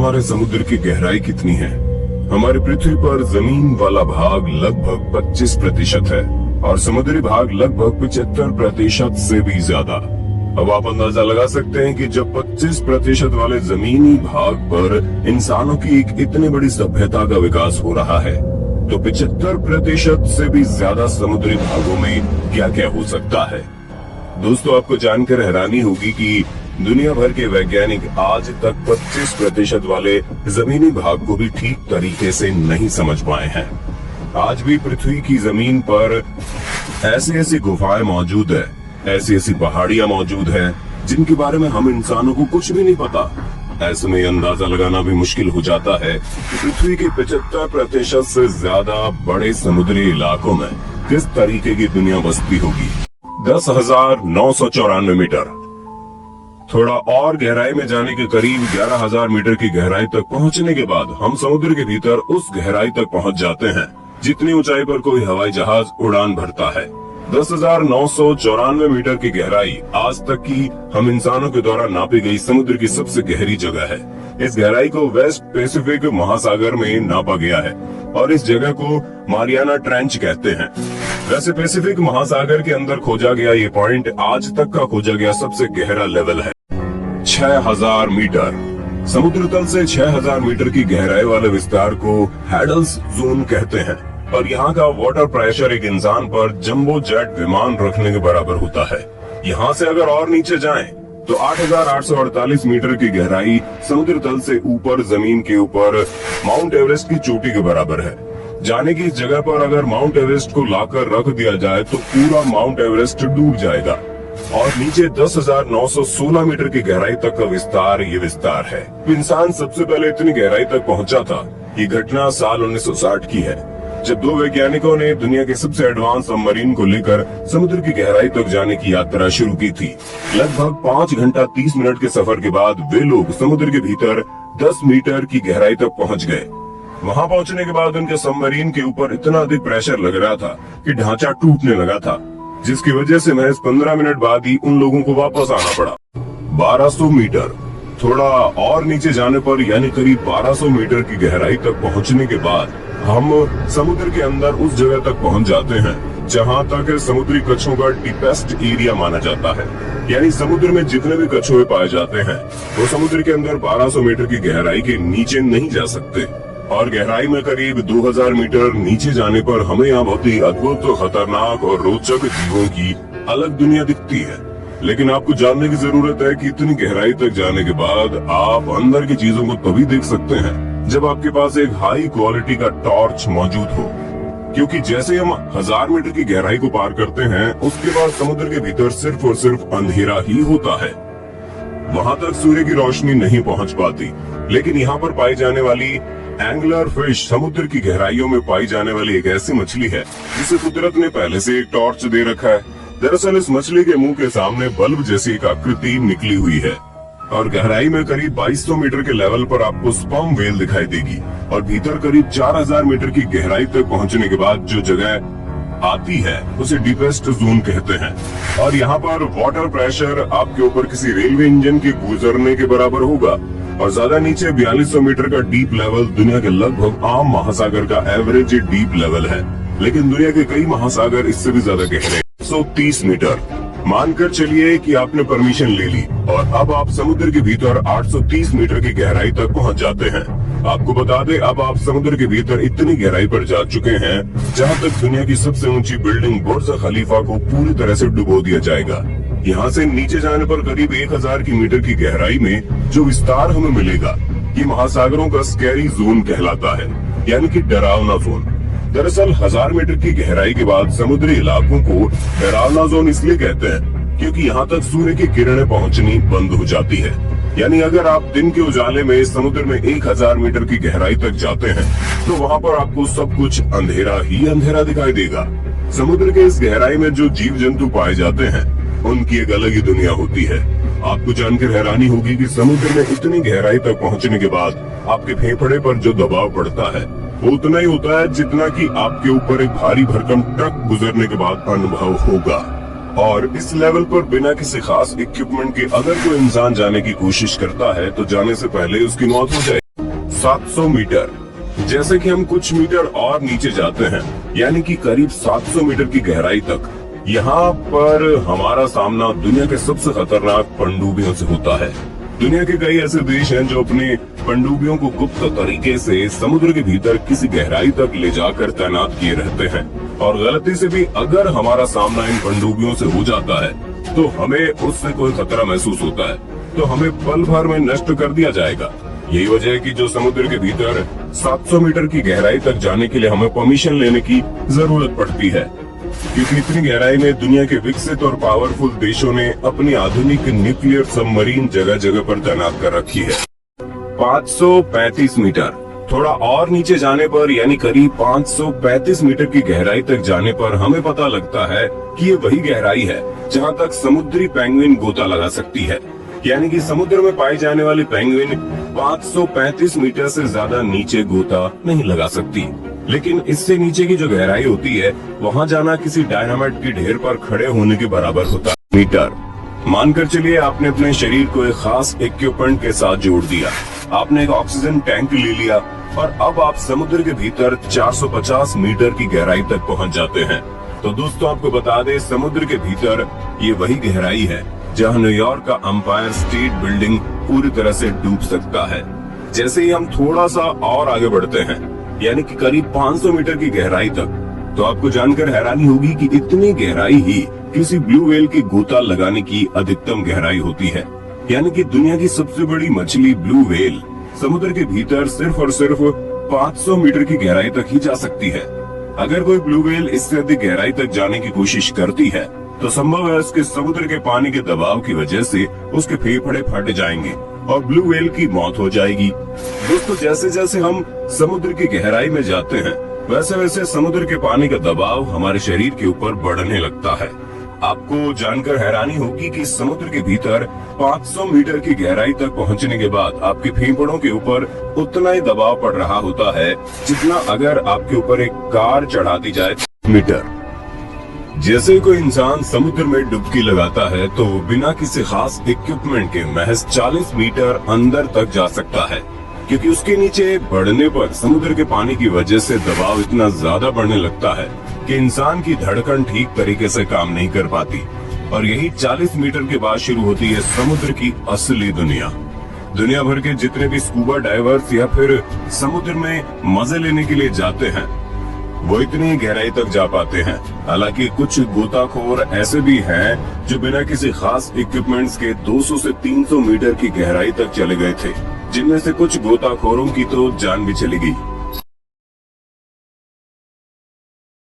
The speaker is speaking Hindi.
हमारे समुद्र की गहराई कितनी है? हमारी पृथ्वी पर जमीन वाला भाग लगभग 25% है और समुद्री भाग लगभग 75% से भी ज्यादा। अब आप अंदाजा लगा सकते हैं कि जब 25% वाले जमीनी भाग पर इंसानों की एक इतनी बड़ी सभ्यता का विकास हो रहा है, तो 75% से भी ज्यादा समुद्री भागों में क्या क्या हो सकता है। दोस्तों, आपको जानकर हैरानी होगी कि दुनिया भर के वैज्ञानिक आज तक 25% वाले जमीनी भाग को भी ठीक तरीके से नहीं समझ पाए हैं। आज भी पृथ्वी की जमीन पर ऐसी ऐसी गुफाएं मौजूद है, ऐसी ऐसी पहाड़ियां मौजूद हैं, जिनके बारे में हम इंसानों को कुछ भी नहीं पता। ऐसे में अंदाजा लगाना भी मुश्किल हो जाता है कि पृथ्वी के 75% से ज्यादा बड़े समुद्री इलाकों में किस तरीके की दुनिया बसती होगी। 10,994 मीटर। थोड़ा और गहराई में जाने के करीब 11,000 मीटर की गहराई तक पहुंचने के बाद हम समुद्र के भीतर उस गहराई तक पहुंच जाते हैं जितनी ऊंचाई पर कोई हवाई जहाज उड़ान भरता है। 10,994 मीटर की गहराई आज तक की हम इंसानों के द्वारा नापी गई समुद्र की सबसे गहरी जगह है। इस गहराई को वेस्ट पैसिफिक महासागर में नापा गया है और इस जगह को मारियाना ट्रेंच कहते हैं। वैसे पैसिफिक महासागर के अंदर खोजा गया ये पॉइंट आज तक का खोजा गया सबसे गहरा लेवल है। 6,000 मीटर। समुद्र तल से 6,000 मीटर की गहराई वाले विस्तार को हैडल्स जोन कहते हैं और यहाँ का वाटर प्रेशर एक इंसान पर जंबो जेट विमान रखने के बराबर होता है। यहाँ से अगर और नीचे जाएं तो 8,848 मीटर की गहराई समुद्र तल से ऊपर जमीन के ऊपर माउंट एवरेस्ट की चोटी के बराबर है। जाने की इस जगह पर अगर माउंट एवरेस्ट को लाकर रख दिया जाए तो पूरा माउंट एवरेस्ट डूब जाएगा और नीचे 10,916 मीटर की गहराई तक का विस्तार ये विस्तार है। इंसान सबसे पहले इतनी गहराई तक पहुंचा था। ये घटना साल 1960 की है, जब दो वैज्ञानिकों ने दुनिया के सबसे एडवांस सबमरीन को लेकर समुद्र की गहराई तक जाने की यात्रा शुरू की थी। लगभग 5 घंटा 30 मिनट के सफर के बाद वे लोग समुद्र के भीतर 10 मीटर की गहराई तक पहुंच गए। वहां पहुंचने के बाद उनके सबमरीन के ऊपर इतना अधिक प्रेशर लग रहा था कि ढांचा टूटने लगा था, जिसकी वजह से महज 15 मिनट बाद ही उन लोगों को वापस आना पड़ा। 1200 मीटर। थोड़ा और नीचे जाने पर यानी करीब 1200 मीटर की गहराई तक पहुंचने के बाद हम समुद्र के अंदर उस जगह तक पहुंच जाते हैं जहां तक समुद्री कछुओं का डीपेस्ट एरिया माना जाता है। यानी समुद्र में जितने भी कछुए पाए जाते हैं वो समुद्र के अंदर 1200 मीटर की गहराई के नीचे नहीं जा सकते। और गहराई में करीब 2000 मीटर नीचे जाने पर हमें यहाँ बहुत ही अद्भुत, खतरनाक और रोचक जीवों की अलग दुनिया दिखती है। लेकिन आपको जानने की जरूरत है कि इतनी गहराई तक जाने के बाद आप अंदर की चीजों को तभी देख सकते हैं जब आपके पास एक हाई क्वालिटी का टॉर्च मौजूद हो, क्योंकि जैसे हम 1000 मीटर की गहराई को पार करते हैं उसके बाद समुद्र के भीतर सिर्फ और सिर्फ अंधेरा ही होता है। वहाँ तक सूर्य की रोशनी नहीं पहुँच पाती। लेकिन यहाँ पर पाई जाने वाली एंगलर फिश समुद्र की गहराइयों में पाई जाने वाली एक ऐसी मछली है जिसे कुदरत ने पहले से एक टॉर्च दे रखा है। दरअसल इस मछली के मुंह के सामने बल्ब जैसी एक आकृति निकली हुई है और गहराई में करीब 2200 मीटर के लेवल पर आपको स्पर्म व्हेल दिखाई देगी और भीतर करीब 4000 मीटर की गहराई तक पहुंचने के बाद जो जगह आती है उसे डीपेस्ट जोन कहते हैं। और यहाँ पर वाटर प्रेशर आपके ऊपर किसी रेलवे इंजन के गुजरने के बराबर होगा और ज्यादा नीचे 4200 मीटर का डीप लेवल दुनिया के लगभग आम महासागर का एवरेज डीप लेवल है। लेकिन दुनिया के कई महासागर इससे भी ज्यादा गहरे। 130 मीटर। मानकर चलिए कि आपने परमिशन ले ली और अब आप समुद्र के भीतर 830 मीटर की गहराई तक पहुंच जाते हैं। आपको बता दें, अब आप समुद्र के भीतर इतनी गहराई पर जा चुके हैं जहां तक दुनिया की सबसे ऊंची बिल्डिंग बुर्ज खलीफा को पूरी तरह से डुबो दिया जाएगा। यहाँ से नीचे जाने पर करीब 1000 की मीटर की गहराई में जो विस्तार हमें मिलेगा ये महासागरों का स्कैरी जोन कहलाता है, यानी कि डरावना जोन। दरअसल 1000 मीटर की गहराई के बाद समुद्री इलाकों को डरावना जोन इसलिए कहते हैं क्योंकि यहाँ तक सूर्य की किरणें पहुँचनी बंद हो जाती है। यानी अगर आप दिन के उजाले में समुद्र में 1000 मीटर की गहराई तक जाते हैं तो वहाँ पर आपको सब कुछ अंधेरा ही अंधेरा दिखाई देगा। समुद्र के इस गहराई में जो जीव जंतु पाए जाते हैं उनकी एक अलग ही दुनिया होती है। आपको जानकर हैरानी होगी कि समुद्र में इतनी गहराई तक पहुंचने के बाद आपके फेफड़े पर जो दबाव पड़ता है वो उतना ही होता है जितना कि आपके ऊपर एक भारी भरकम ट्रक गुजरने के बाद अनुभव होगा। और इस लेवल पर बिना किसी खास इक्विपमेंट के अगर कोई इंसान जाने की कोशिश करता है तो जाने से पहले उसकी मौत हो जाए। 700 मीटर। जैसे कि हम कुछ मीटर और नीचे जाते हैं, यानी कि करीब 700 मीटर की गहराई तक, यहाँ पर हमारा सामना दुनिया के सबसे खतरनाक पनडुब्बियों से होता है। दुनिया के कई ऐसे देश हैं जो अपने पनडुब्बियों को गुप्त तरीके से समुद्र के भीतर किसी गहराई तक ले जाकर तैनात किए रहते हैं, और गलती से भी अगर हमारा सामना इन पनडुब्बियों से हो जाता है तो हमें उससे कोई खतरा महसूस होता है तो हमें पल भर में नष्ट कर दिया जाएगा। यही वजह है कि जो समुद्र के भीतर 700 मीटर की गहराई तक जाने के लिए हमें परमिशन लेने की जरूरत पड़ती है, क्योंकि इतनी गहराई में दुनिया के विकसित और पावरफुल देशों ने अपनी आधुनिक न्यूक्लियर सबमरीन जगह जगह पर तैनात कर रखी है। 535 मीटर। थोड़ा और नीचे जाने पर, यानी करीब 535 मीटर की गहराई तक जाने पर हमें पता लगता है कि ये वही गहराई है जहाँ तक समुद्री पेंगुइन गोता लगा सकती है। यानी कि समुद्र में पाई जाने वाली पेंगुइन 535 मीटर से ज्यादा नीचे गोता नहीं लगा सकती। लेकिन इससे नीचे की जो गहराई होती है, वहाँ जाना किसी डायनामाइट की ढेर पर खड़े होने के बराबर होता है। मीटर। मानकर चलिए आपने अपने शरीर को एक खास इक्विपमेंट के साथ जोड़ दिया, आपने एक ऑक्सीजन टैंक ले लिया और अब आप समुद्र के भीतर 450 मीटर की गहराई तक पहुंच जाते हैं। तो दोस्तों आपको बता दें, समुद्र के भीतर ये वही गहराई है जहां न्यूयॉर्क का एम्पायर स्टेट बिल्डिंग पूरी तरह से डूब सकता है। जैसे ही हम थोड़ा सा और आगे बढ़ते हैं, यानी कि करीब 500 मीटर की गहराई तक, तो आपको जानकर हैरानी होगी कि इतनी गहराई ही किसी ब्लू व्हेल की गोता लगाने की अधिकतम गहराई होती है। यानी कि दुनिया की सबसे बड़ी मछली ब्लू व्हेल समुद्र के भीतर सिर्फ और सिर्फ 500 मीटर की गहराई तक ही जा सकती है। अगर कोई ब्लू व्हेल इससे अधिक गहराई तक जाने की कोशिश करती है तो संभव है उसके समुद्र के पानी के दबाव की वजह से उसके फेफड़े फट जाएंगे और ब्लू व्हेल की मौत हो जाएगी। दोस्तों जैसे जैसे हम समुद्र की गहराई में जाते हैं, वैसे वैसे समुद्र के पानी का दबाव हमारे शरीर के ऊपर बढ़ने लगता है। आपको जानकर हैरानी होगी कि समुद्र के भीतर 500 मीटर की गहराई तक पहुंचने के बाद आपके फेफड़ों के ऊपर उतना ही दबाव पड़ रहा होता है जितना अगर आपके ऊपर एक कार चढ़ा दी जाए। मीटर। जैसे कोई इंसान समुद्र में डुबकी लगाता है तो बिना किसी खास इक्विपमेंट के महज 40 मीटर अंदर तक जा सकता है, क्योंकि उसके नीचे बढ़ने पर समुद्र के पानी की वजह से दबाव इतना ज्यादा बढ़ने लगता है कि इंसान की धड़कन ठीक तरीके से काम नहीं कर पाती। और यही 40 मीटर के बाद शुरू होती है समुद्र की असली दुनिया। दुनिया भर के जितने भी स्कूबा डाइवर्स या फिर समुद्र में मजे लेने के लिए जाते हैं, वो इतनी गहराई तक जा पाते हैं। हालांकि कुछ गोताखोर ऐसे भी हैं जो बिना किसी खास इक्विपमेंट्स के 200 से 300 मीटर की गहराई तक चले गए थे, जिनमें से कुछ गोताखोरों की तो जान भी चली गई।